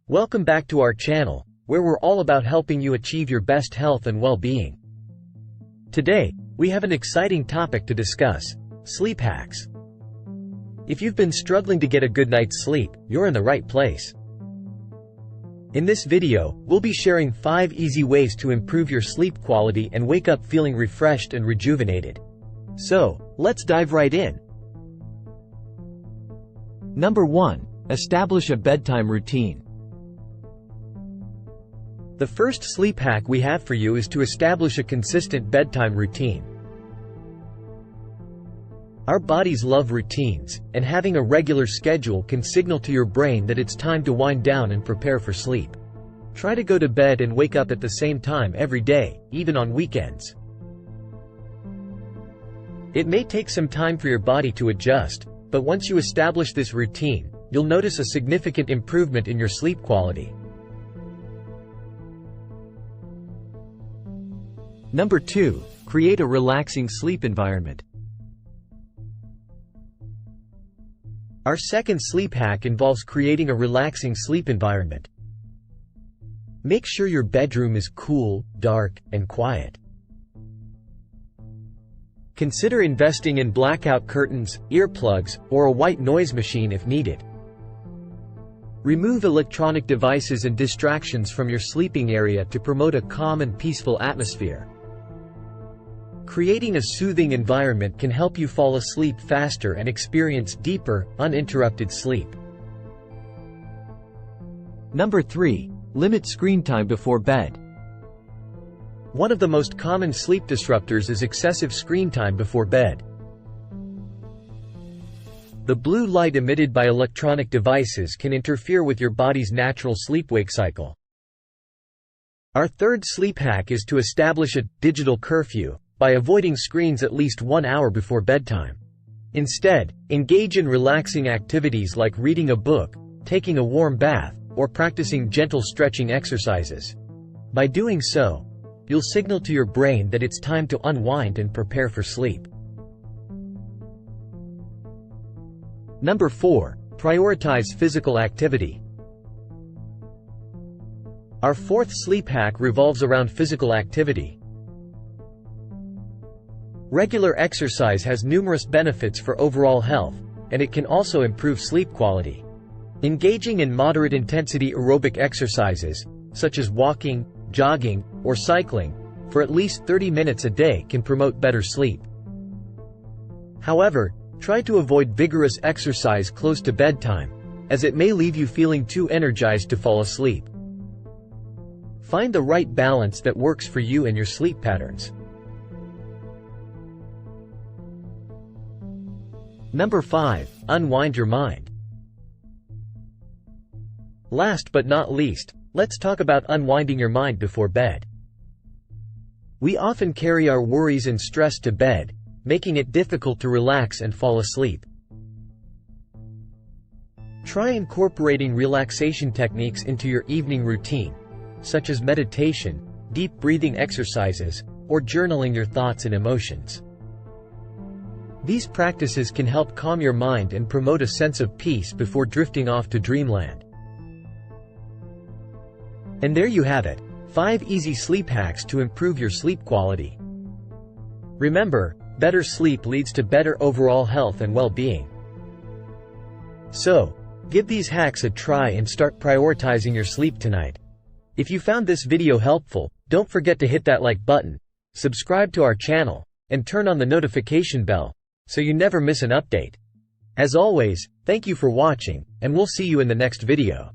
Welcome back to our channel, where we're all about helping you achieve your best health and well-being. Today, we have an exciting topic to discuss: sleep hacks. If you've been struggling to get a good night's sleep, you're in the right place. In this video, we'll be sharing 5 easy ways to improve your sleep quality and wake up feeling refreshed and rejuvenated. So, let's dive right in. Number 1. Establish a bedtime routine. The first sleep hack we have for you is to establish a consistent bedtime routine. Our bodies love routines, and having a regular schedule can signal to your brain that it's time to wind down and prepare for sleep. Try to go to bed and wake up at the same time every day, even on weekends. It may take some time for your body to adjust, but once you establish this routine, you'll notice a significant improvement in your sleep quality. Number 2. Create a relaxing sleep environment. Our second sleep hack involves creating a relaxing sleep environment. Make sure your bedroom is cool, dark, and quiet. Consider investing in blackout curtains, earplugs, or a white noise machine if needed. Remove electronic devices and distractions from your sleeping area to promote a calm and peaceful atmosphere. Creating a soothing environment can help you fall asleep faster and experience deeper, uninterrupted sleep. Number 3. Limit screen time before bed. One of the most common sleep disruptors is excessive screen time before bed. The blue light emitted by electronic devices can interfere with your body's natural sleep-wake cycle. Our third sleep hack is to establish a digital curfew by avoiding screens at least 1 hour before bedtime. Instead, engage in relaxing activities like reading a book, taking a warm bath, or practicing gentle stretching exercises. By doing so, you'll signal to your brain that it's time to unwind and prepare for sleep. Number 4. Prioritize physical activity. Our fourth sleep hack revolves around physical activity. Regular exercise has numerous benefits for overall health, and it can also improve sleep quality. Engaging in moderate-intensity aerobic exercises, such as walking, jogging, or cycling, for at least 30 minutes a day can promote better sleep. However, try to avoid vigorous exercise close to bedtime, as it may leave you feeling too energized to fall asleep. Find the right balance that works for you and your sleep patterns. Number 5. Unwind your mind. Last but not least, let's talk about unwinding your mind before bed. We often carry our worries and stress to bed, making it difficult to relax and fall asleep. Try incorporating relaxation techniques into your evening routine, such as meditation, deep breathing exercises, or journaling your thoughts and emotions. These practices can help calm your mind and promote a sense of peace before drifting off to dreamland. And there you have it, 5 easy sleep hacks to improve your sleep quality. Remember, better sleep leads to better overall health and well-being. So, give these hacks a try and start prioritizing your sleep tonight. If you found this video helpful, don't forget to hit that like button, subscribe to our channel, and turn on the notification bell, so you never miss an update. As always, thank you for watching, and we'll see you in the next video.